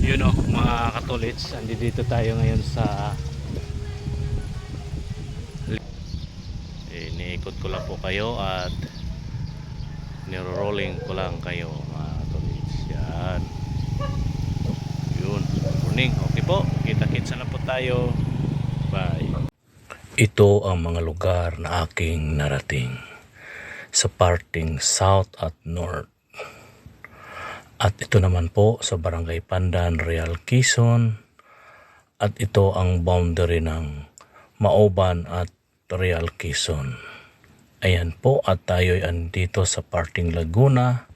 Yun o mga katolits, andito tayo ngayon sa iniikot ko lang po kayo at niro-rolling ko lang kayo mga katolits. Yan, yun, morning. Okay po, kita-kitsa na po tayo. Bye. Ito ang mga lugar na aking narating sa parting south at north. At ito naman po sa Barangay Pandan, Real Quezon. At ito ang boundary ng Maoban at Real Quezon. Ayan po, at tayo'y andito sa parting Laguna.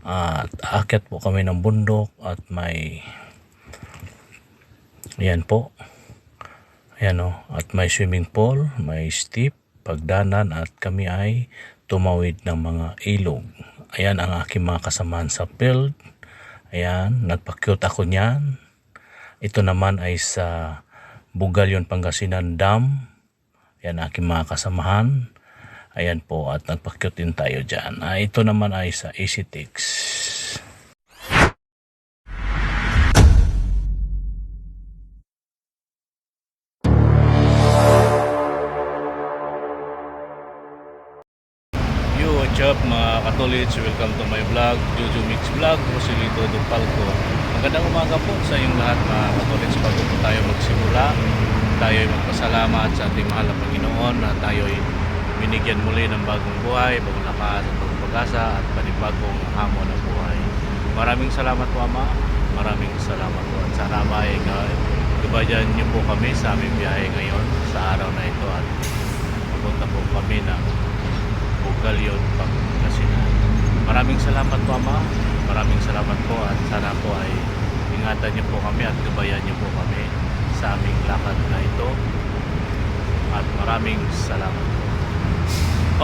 At aakyat po kami ng bundok at may ayan po. Ayan o, at may swimming pool, may steep, pagdanan at kami ay tumawid ng mga ilog. Ayan ang aking mga kasamaan sa field. Ayan, nagpa-cute ako niyan. Ito naman ay sa Bugalyon, Pangasinan Dam. Ayan aking mga kasamahan. Ayan po, at nagpa-cute din tayo dyan. Ito naman ay sa EasyTix. What's up mga katolits, welcome to my vlog, Jojo Mix Vlog, Rosilito Dupalco. Magandang umaga po sa inyong lahat mga katolits. Bago po tayo magsimula, tayo ay magpasalamat sa ating mahal na Panginoon na tayo ay binigyan muli ng bagong buhay, bagong lakas at bagong pag-asa at panibagong hamon ng buhay. Maraming salamat po Ama, maraming salamat po, at sana ay gabayan niyo po kami sa aming biyahe ngayon sa araw na ito at pupunta po kami ng Bugalyon, Pangasinan. Maraming salamat po Ama, maraming salamat po, at sana po ay ingatan niyo po kami at gabayan niyo po kami sa aming lakad na ito, at maraming salamat po.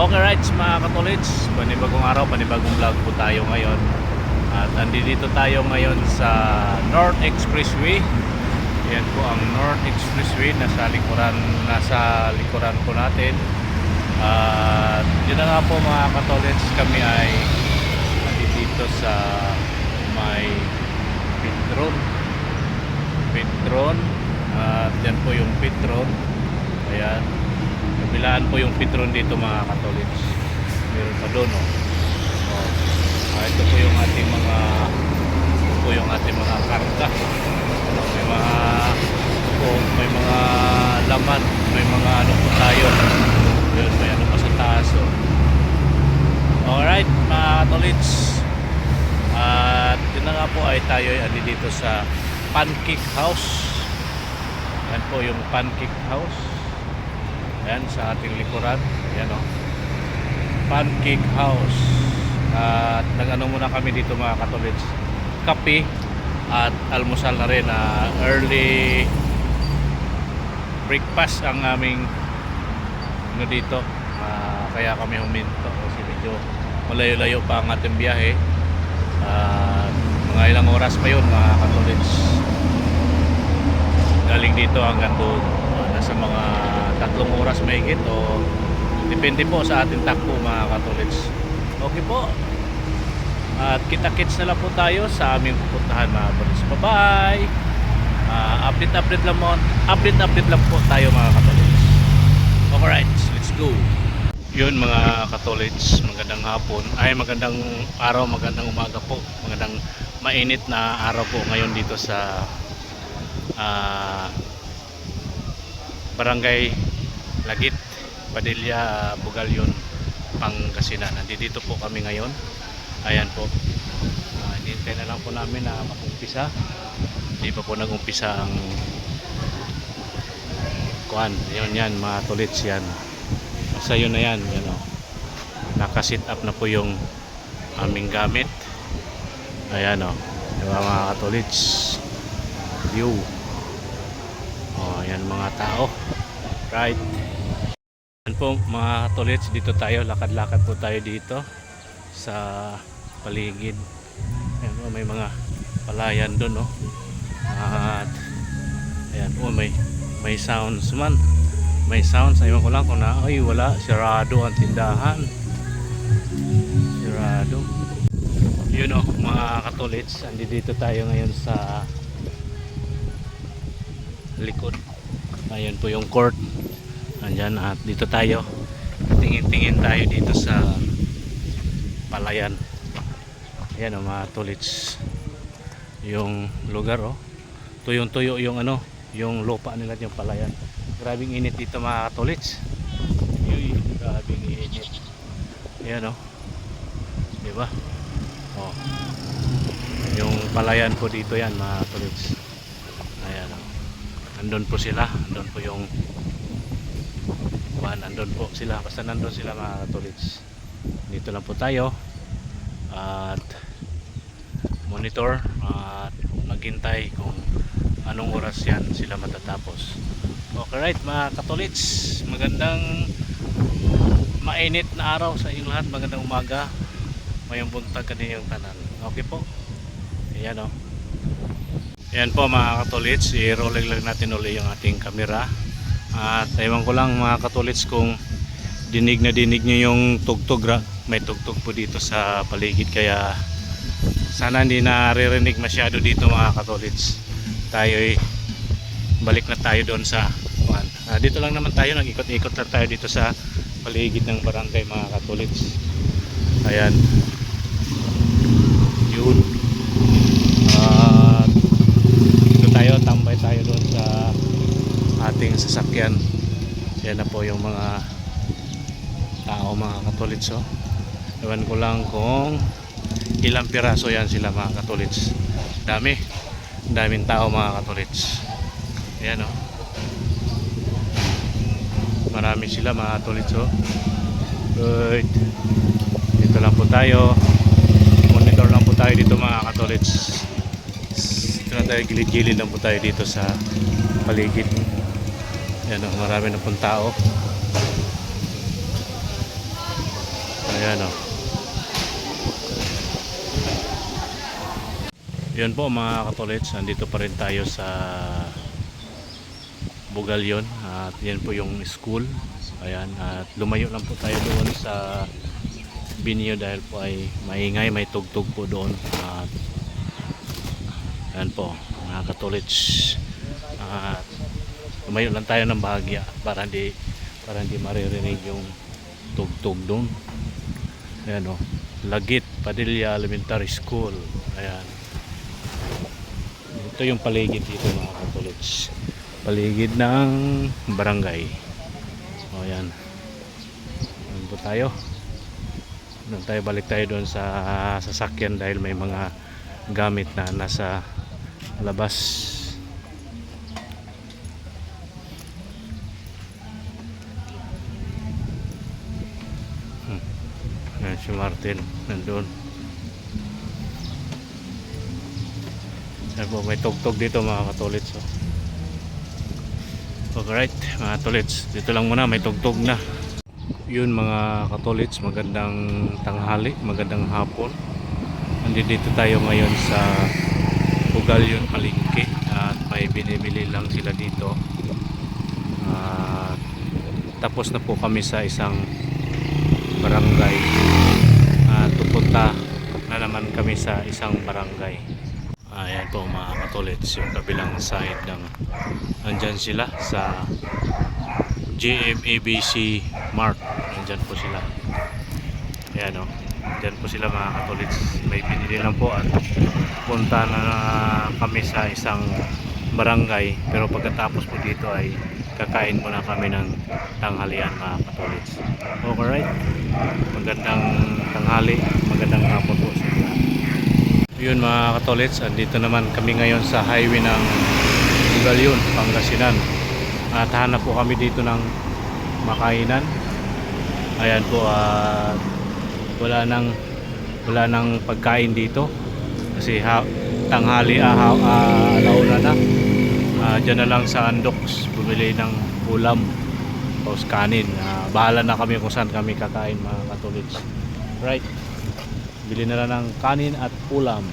Okay right mga katolits, panibagong araw, panibagong vlog po tayo ngayon, at andito tayo ngayon sa North Expressway. Yan po ang North Expressway, nasa likuran po natin. At yun na nga po mga katolits, kami ay dito sa may Petron. At yan po yung Petron. Ayan, kabilaan po yung Petron dito mga katolits. Meron pa doon ito po yung ating mga karga. May mga laman, may mga ano po tayo. Yun, may ano pa sa taas Alright mga katolits, at yun na nga po ay tayo ay dito sa Pancake House. Yan po yung Pancake House. Ayan sa ating likuran. Ayan Pancake House. At nag-ano muna kami dito mga katolits, kape at almusal na rin. Early breakfast ang aming dito, kaya kami huminto kasi medyo malayo-layo pa ang ating biyahe. Mga ilang oras pa yun mga katolits, galing dito hanggang doon. Nasa mga 3 oras mahigit, o depende po sa ating takbo mga katolits. Okay po, at kita-kits na lang po tayo sa aming pupuntahan mga katolits. Bye bye. Update lang po tayo mga katolits. Alright, let's go. Yun mga katolits, magandang hapon, magandang araw, magandang umaga po, magandang mainit na araw po ngayon dito sa Barangay Lagit, Padilla, Bugalyon, Pangasinan. Nandito po kami ngayon. Ayan po, hinihintay na lang po namin na mag-umpisa. Hindi pa po nag-umpisa ang kuan. Yan mga katolits, yan. Basta yun na yan, naka-sit up na po yung aming gamit. Ayan diba mga katolits, view. Ayan mga tao, right. Ayan po mga katolits, dito tayo, lakad-lakad po tayo dito sa paligid. Ayan po, may mga palayan doon at ayan po, may sounds man. May sounds, ayaw ko lang kung wala, sirado ang tindahan. Sirado. Yun mga katolits, andito tayo ngayon sa likod. Ayan po yung court. Andyan at dito tayo. Tingin-tingin tayo dito sa palayan. Ayan o mga tolits. Yung lugar oh. Tuyong-tuyo yung ano, yung lupa nila yung palayan. Grabing init dito mga tolits. Grabing init. Ayan oh. Diba? Oh. Yung palayan po dito yan mga tolits. Ayan oh. Andun po sila. Andun po yung nandun po sila, basta nandun sila mga tolits. Dito lang po tayo at monitor at maghintay kung anong oras yan sila matatapos. Okay right mga katolits, magandang mainit na araw sa inyong lahat, magandang umaga, mayong buntag kaninyong tanan. Okay po, ayan o. Ayan po mga katolits, i-rolling lang natin ulit yung ating camera. At ewan ko lang mga katolits kung dinig na dinig nyo yung tugtog. May tugtog po dito sa paligid, kaya sana hindi naririnig masyado dito mga katolits. Tayo balik na tayo doon sa dito lang naman tayo, nag-ikot-ikot lang tayo dito sa paligid ng barangay mga katolits. Ayan yun. Dito tayo, tambay tayo doon sa ating sasakyan. Yan na po yung mga tao mga katolits oh. Ewan ko lang kung ilang piraso yan sila mga katolits. Daming tao mga katolits. Yan oh. Marami sila mga katolits oh. Good. Dito lang po tayo. Monitor lang po tayo dito mga katolits. Dito na tayo, gilid-gilid lang po tayo dito sa paligid. Ayan o, marami na pong tao. Ayan o. Yun po mga katolits, nandito pa rin tayo sa Bugalyon. At yan po yung school. Ayan, at lumayo lang po tayo doon sa Binyo dahil po ay maingay, may tugtog po doon. At ayan po mga katolits. At lumayo lang tayo ng bahagya para hindi maririnig yung tugtog doon. Ayan o, Lagit Padilla Elementary School. Ayan, ito yung paligid dito mga katolits, paligid ng barangay. O ayan, ayan po tayo. Balik tayo doon sa sasakyan dahil may mga gamit na nasa labas. Si Martin nandun. Ayan po, may tugtog dito mga katolits oh. Alright mga katolits, dito lang muna, may tugtog na. Yun mga katolits, magandang tanghali, magandang hapon. Nandito tayo ngayon sa Bugalyon Palengke at may binibili lang sila dito. Tapos na po kami sa isang barangay. Pupunta na naman kami sa isang barangay. Ayan po mga katolits, yung kabilang side ng nandyan sila sa GMABC Mart. Nandyan po sila. Ayan o, nandyan po sila mga katolits. May pinili lang po at punta na kami sa isang barangay. Pero pagkatapos po dito ay kakain muna kami ng tanghalian mga katolits. Alright, magandang tanghali, magandang hapon po sa inyo. Yun mga katolits, andito naman kami ngayon sa highway ng Bugalyon, Pangasinan. At hanap po kami dito ng makainan. Ayan po, wala nang pagkain dito kasi tanghali, alauna na. Diyan na lang sa Andox bumili ng ulam o kanin. Bahala na kami kung saan kami kakain mga katolits. Right, bili na lang ng kanin at ulam.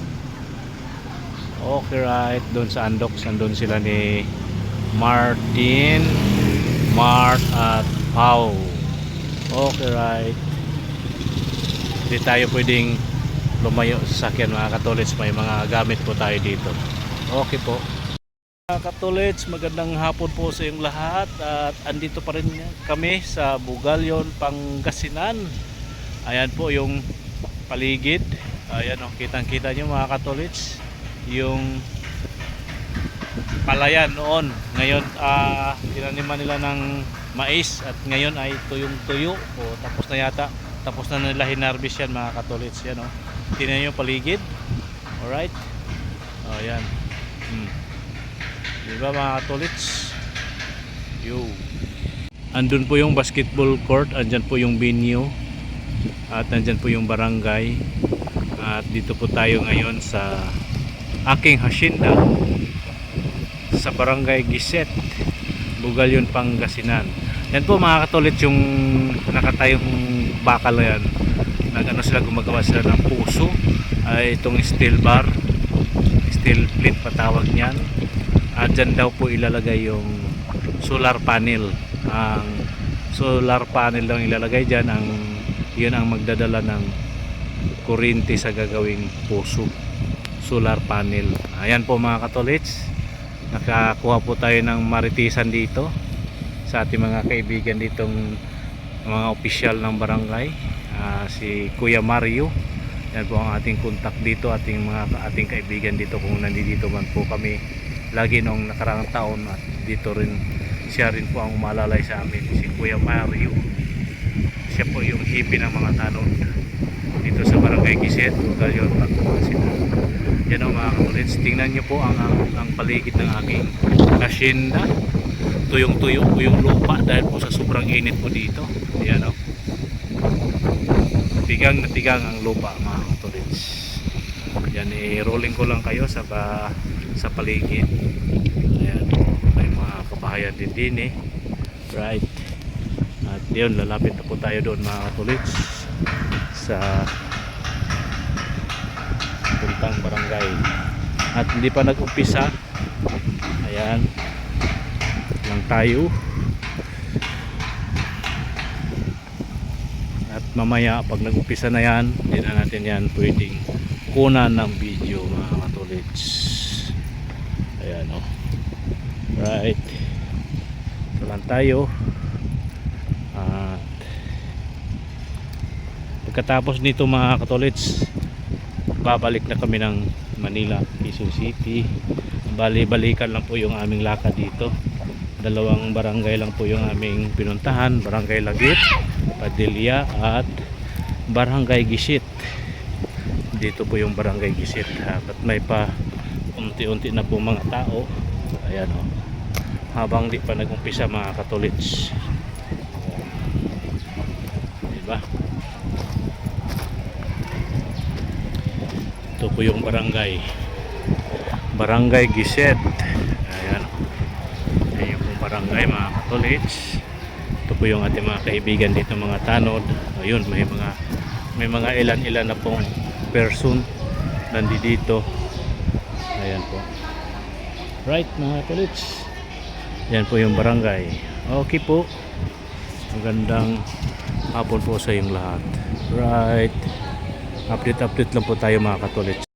Okay right, doon sa Andox nandun sila ni Martin, Mart at Pau. Okay right, hindi tayo pwedeng lumayo sa sakyan mga katolits, may mga gamit po tayo dito. Okay po. Mga Katolits, magandang hapon po sa iyong lahat at andito pa rin kami sa Bugalyon, Pangasinan. Ayan po yung paligid. Ayan o, kitang-kita nyo mga Katolits yung palayan noon. Ngayon tinaniman nila ng mais at ngayon ay tuyong-tuyo o tapos na yata. Tapos na nila hinarvest yan mga Katolits. Yan o, tingnan nyo yung paligid. Alright. Ayan. Diba mga Katolits? Yo. Andun po yung basketball court, andyan po yung venue, at andyan po yung barangay. At dito po tayo ngayon sa aking hacienda sa barangay Giset, Bugalyon, Pangasinan. Yan po mga Katolits yung nakatayong bakal na yan. Nag-ano sila, gumagawa sila ng puso. Ay itong steel bar, steel plate patawag niyan. At dyan daw po ilalagay yung solar panel. Ang solar panel lang ilalagay dyan, yun ang magdadala ng kuryente sa gagawing puso, solar panel. Ayan po mga Katolits, nakakuha po tayo ng maritisan dito sa ating mga kaibigan ditong mga opisyal ng barangay. Si Kuya Mario, yan po ang ating contact dito, ating kaibigan dito kung nandito man po kami lagi noong nakaraang taon, at dito rin siya rin po ang umalalay sa amin, si Kuya Mario. Siya po yung hippie ng mga tanod dito sa barangay Giset, Bugalyon, Pangasinan. Yan o mga Katolits, tingnan nyo po ang paligid ng aking hacienda. Tuyong-tuyo po yung lupa dahil po sa sobrang init po dito. Yan o, tigang na tigang ang lupa mga Katolits. Yan, i-rolling ko lang kayo sa paligid. Ayan, may mga kabahayan din eh. Right. At yun, lalapit na po tayo doon mga Katolits sa puntang barangay. At hindi pa nag-umpisa. Ayan lang tayo. At mamaya pag nag-umpisa na yan, hindi na natin yan pwedeng kunan ng video mga Katolits. Ayan o. Right. Ito lang tayo. At pagkatapos nito mga Katolits, babalik na kami ng Manila, Quezon City. Bali-balikan lang po yung aming lakad dito. Dalawang barangay lang po yung aming pinuntahan, Barangay Lagit, Padilla at Barangay Giset. Dito po yung Barangay Giset, at may pa unti-unti na po mga tao. Ayan o, habang di pa nag-umpisa mga Katolits. Diba? Ito po yung barangay Giset. Ayan, ayan yung barangay mga Katolits. Ito po yung ating mga kaibigan dito mga tanod. Ayun, may mga ilan-ilan na pong person nandito. Ayan po. Right mga Katolits, yan po yung barangay. Okay po, magandang hapon po sa inyong lahat. Right, update lang po tayo mga Katolits.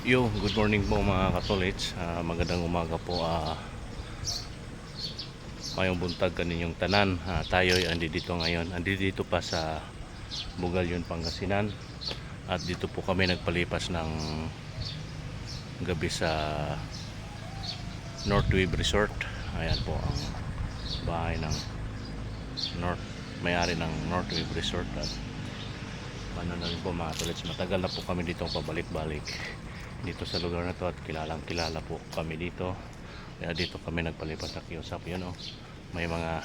Yo, good morning po mga Katolits. Magandang umaga po. Mayong buntag kaninyong tanan. Tayo ay andito ngayon, andito pa sa Bugalyon, Pangasinan. At dito po kami nagpalipas ng gabi sa North Wave Resort. Ayan po ang bahay ng may-ari ng North Wave Resort. At ano na rin po mga Katolits, matagal na po kami dito pabalik-balik dito sa lugar na to, at kilalang kilala po kami dito. Kaya dito kami nagpalipas sa kiosap. Yun o, may mga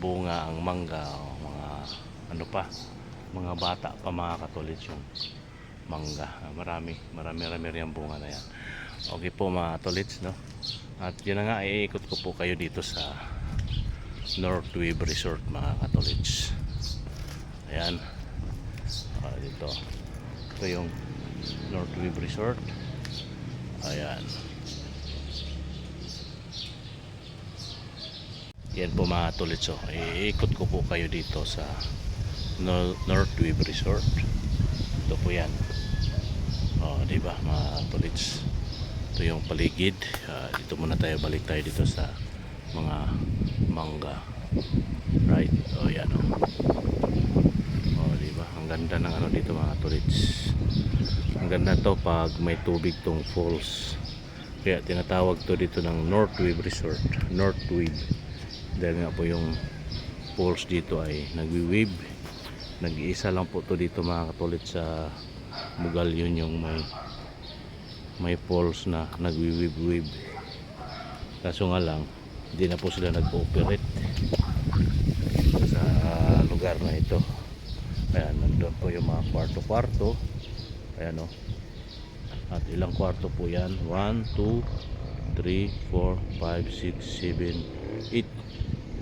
bunga ang mangga o mga ano pa, mga bata pa mga Katolits yung mangga. Marami rin ang bunga na yan. Okay po mga Katolits, no? At yun na nga, iikot ko po kayo dito sa North Wave Resort mga Katolits. Ayan, dito, ito yung North Wave Resort. Ayan, yan po mga Katolits. So, iikot ko po kayo dito sa North Wave Resort. Ito po yan. Diba mga Katolits, Ito yung paligid. Dito muna tayo, balik tayo dito sa mga mangga. Right? O yan o. O diba? Ang ganda ng ano dito mga tolits. Ang ganda to pag may tubig tong falls. Kaya tinatawag to dito ng North Wave Resort. North Wave. Dahil nga po yung falls dito ay nagwi-wave. Nag-iisa lang po to dito mga katolits sa Bugal. Yun yung may falls na nagwi-wave. Kaso nga lang hindi na po sila nag-ooperate sa lugar na ito. Ayan, nandun po yung mga kwarto-kwarto. Ayan o. At ilang kwarto po yan? 1, 2, 3, 4, 5, 6, 7, 8.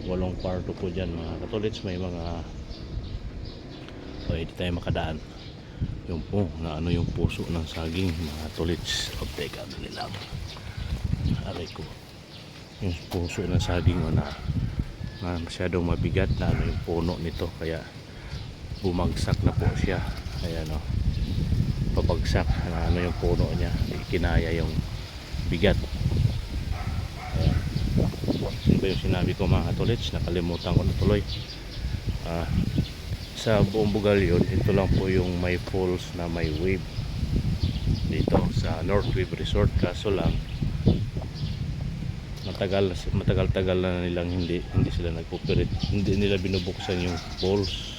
8 kwarto po dyan mga katolits. May mga hindi tayo makadaan. Yung po na ano yung puso ng saging mga tolits. O teka, dali lang. Aray ko. Yung puso ng saging na masyadong mabigat na ano yung puno nito. Kaya bumagsak na po siya. Ayan o. Pabagsak na ano yung puno niya. Ikinaya yung bigat. Ayan. Ano ba yung sinabi ko mga tolits? Nakalimutan ko na tuloy. Sa buong Bugal yun, ito lang po yung may falls na may wave dito sa North Wave Resort. Kaso lang matagal na nilang hindi sila nag-operate, hindi nila binubuksan yung falls.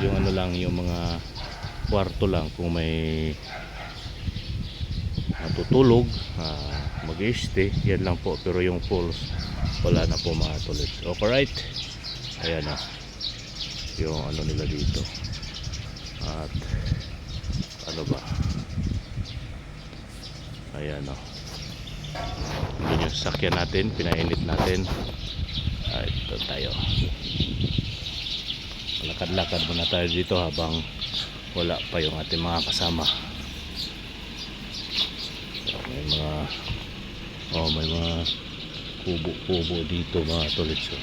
Yung ano lang, yung mga kwarto lang kung may matutulog, mag-stay, yan lang po. Pero yung falls wala na po mga tolits. Okay, right? Ayan na yung ano nila dito. At ano ba, ayan o. Doon yung sasakyan natin, pinainit natin. Ito tayo, lakad-lakad muna tayo dito habang wala pa yung ating mga kasama. So, may mga kubo-kubo dito mga tolits.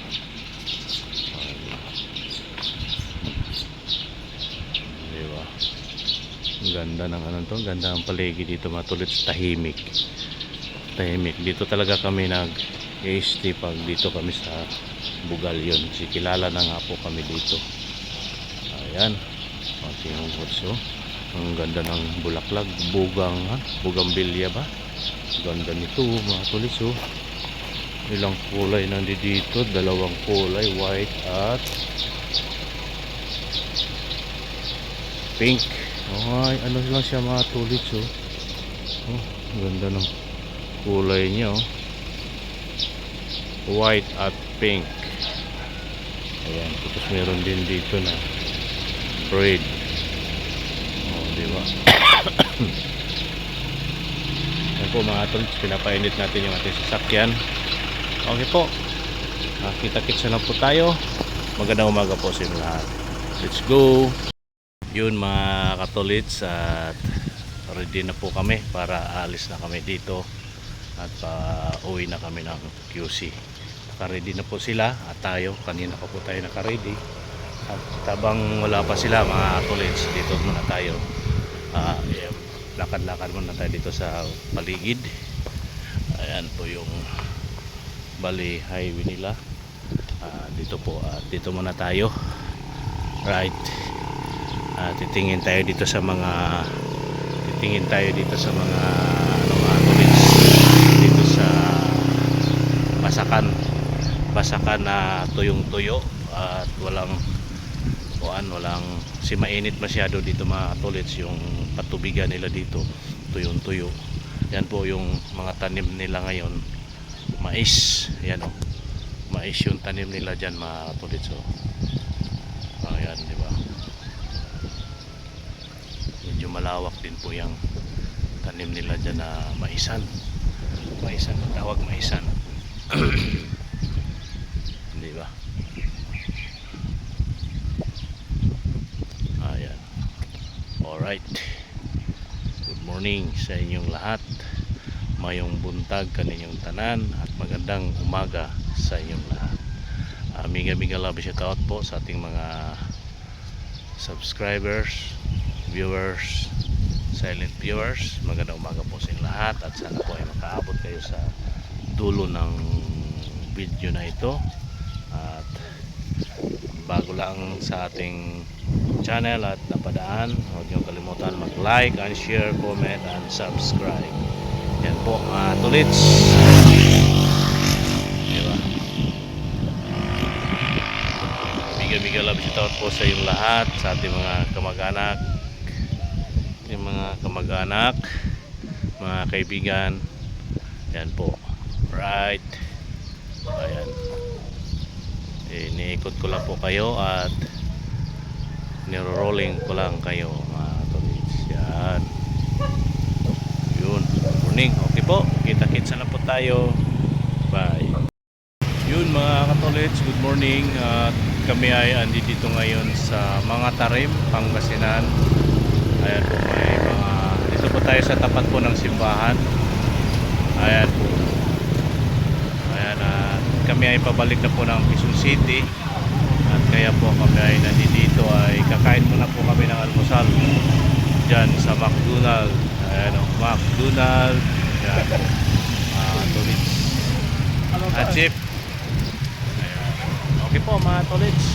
Ang ganda ng ano to, ganda ng paligid dito mga tolits. Tahimik dito talaga kami nag-stay pag dito kami sa Bugal. Yun, kasi kilala na nga po kami dito. Ayan, ating hutso. Ang ganda ng bulaklak, bugambilya ba, ganda nito mga tolits. Ilang kulay nandito, dalawang kulay, white at pink. Ay, ano lang siya mga tolits. Ganda ng kulay niya. White at pink. Ayan, tapos meron din dito na red. Diba? Ayan po mga tolits, pinapainit natin yung ating sasakyan. Okay po, kita-kits na lang po tayo. Magandang umaga po sa inyo lahat. Let's go. Yun mga katolits, at ready na po kami para aalis na kami dito at uwi na kami ng QC. Naka-ready na po sila at tayo, kanina pa po tayo naka-ready. At tabang wala pa sila mga katolits, dito muna tayo. Lakad-lakad muna tayo dito sa paligid. Ayan po yung Bali highway nila. Dito po, dito muna tayo. Right. Titingin tayo dito sa mga ano mga tolits, dito sa basakan na tuyong-tuyo at walang si mainit masyado dito mga tolits. Yung patubigan nila dito tuyong-tuyo. Yan po yung mga tanim nila ngayon, mais. Yan o, mais yung tanim nila dyan mga tolits. Ayan, diba? Medyo malawak din po yung tanim nila dyan na maisan, tawag maisan. Diba? Ayan. Alright, good morning sa inyong lahat. Mayong buntag kaninyong tanan at magandang umaga sa inyong lahat. Miga love shout out po sa ating mga subscribers, viewers, silent viewers, magandang umaga po sa inyong lahat at sana po ay makaabot kayo sa dulo ng video na ito. At bago lang sa ating channel at napadaan, huwag niyo kalimutan mag-like and share, comment and subscribe. Yan po mga tulits, diba? Bigyan love shoutout po sa inyong lahat, sa ating mga kamag-anak, mga kaibigan. Yan po, right. Ayan, iniikot ko lang po kayo at niro-rolling ko lang kayo mga tolits. Yan, yun, morning. Okay po, kita-kitsa na po tayo. Bye. Yun mga katolits, good morning. At kami ay andi dito ngayon sa mga Tarim, Pangasinan. Ayan po, may mga, dito po tayo sa tapat po ng simbahan. Ayan po. Ayan, kami ay pabalik na po ng Quezon City. At kaya po kami ay nandito ay kakain muna po kami ng almusal dyan sa McDonald's. Ayan o, McDonald's. Ayan po, tolits. Chip. Ayan. Okay po mga tolits,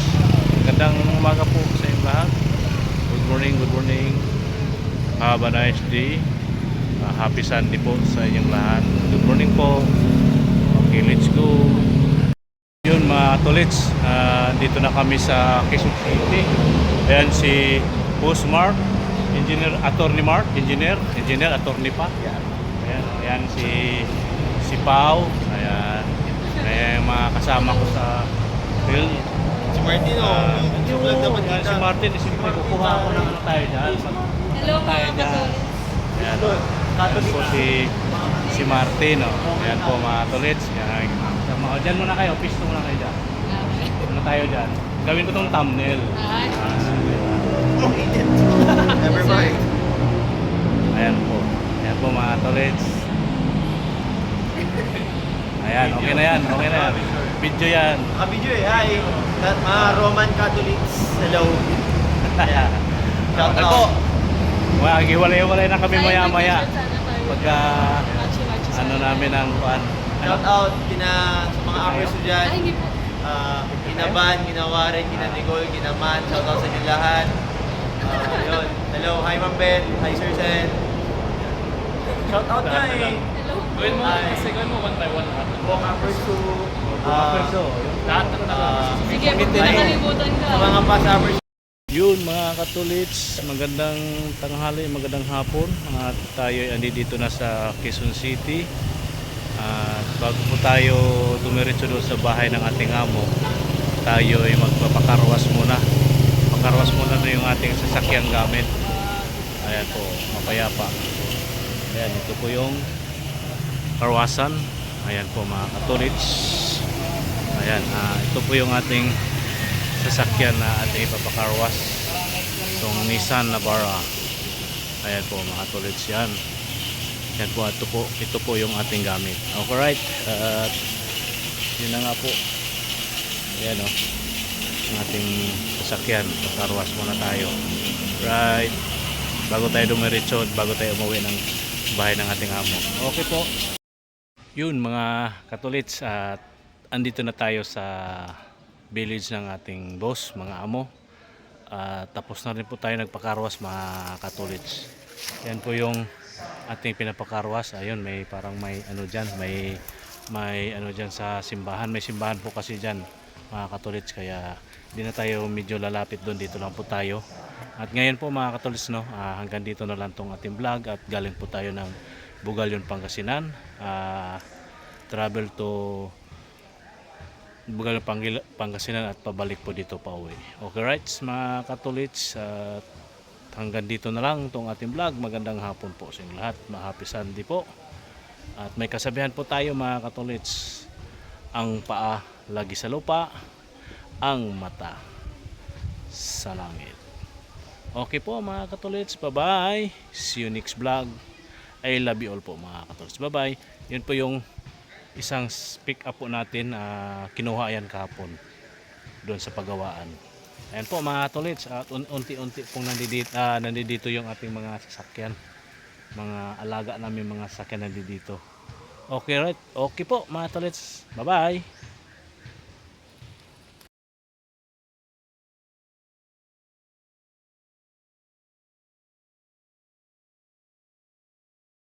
magandang umaga po sa inyong lahat. Good morning, good morning. Have a nice day. Happy Sunday po sa inyong lahat. Good morning po. Okay, let's go. Yun mga tolits, dito na kami sa Quezon City. Ayan si Boss Mark, Engineer, Attorney Mark, Engineer, Attorney pa. Ayan si Pau. Ayan yung mga kasama ko sa field. Si Martin, Yan, si Martin, siyempre kukuha ako ng ano tayo dyan. Hello mga katolis. Ayan po si Martin, ayan po mga tolits. Dyan muna kayo, pisto muna kayo dyan. Ano tayo dyan? Gawin ko tong thumbnail. Never mind. Ayan po mga tolits. Ayan, okay na yan. Video yan. Video hi. Mga Roman Catholics. Hello. Ayan. Shout out. Hiwalay na kami maya-maya. Pagka ano namin ang kuan. Shout out sa mga appers ko dyan. Ay, hindi po. Kina Van, kina Warren, kina Nicole, kina Man. Shout out sa inyo lahat. Yun. Hello. Hi Ma'am Bel. Hi Sir Sen. Shout out na eh. Gawin mo, kasi gawin mo one by one. Buong appers ko. Lahat ng Sige, pag nakalimutan ka. Sa mga past appers. Yun mga katulits, magandang tanghali, magandang hapon. At tayo ay dito na sa Quezon City. At bago po tayo dumiretso doon sa bahay ng ating amo, tayo ay magpapakarwas muna. Pakarwas muna na yung ating sasakyang gamit. Ayan po, mapayapa. Ayan, ito po yung karwasan. Ayan po mga katulits. Ayan, ito po yung ating sasakyan na ating ipapakarwas, itong Nissan Navara. Ayan po mga tulits yan. Yan po, ito po yung ating gamit. Alright, yun na nga po. Ayan o, ang ating sasakyan. Pakarwas muna tayo. Right, bago tayo dumiretso, bago tayo umuwi ng bahay ng ating amo. Okay po. Yun mga katulits, at andito na tayo sa village ng ating boss, mga amo. Tapos na rin po tayo nagpakarwas mga katulits. Yan po yung ating pinapakarwas. Ayun, may parang may ano dyan, may ano dyan sa simbahan. May simbahan po kasi dyan mga katulits, kaya hindi na tayo medyo lalapit doon, dito lang po tayo. At ngayon po mga katulits, hanggang dito na lang tong ating vlog, at galing po tayo ng Bugalyon, Pangasinan. Travel to Bugalyon, Pangasinan at pabalik po dito pa uwi. Okay right mga katulits, hanggang dito na lang itong ating vlog. Magandang hapon po sa inyo lahat. Happy Sunday po. At may kasabihan po tayo mga katulits, ang paa lagi sa lupa, ang mata sa langit. Okay po mga katulits, bye bye. See you next vlog. I love you all po mga katulits. Bye bye. Yun po yung isang pick up po natin, kinuha yan kahapon doon sa paggawaan. Ayan po mga Katolits, at unti-unti pong nandito yung ating mga sasakyan. Mga alaga namin mga sasakyan nandito. Okay, right? Okay po mga Katolits. Bye-bye.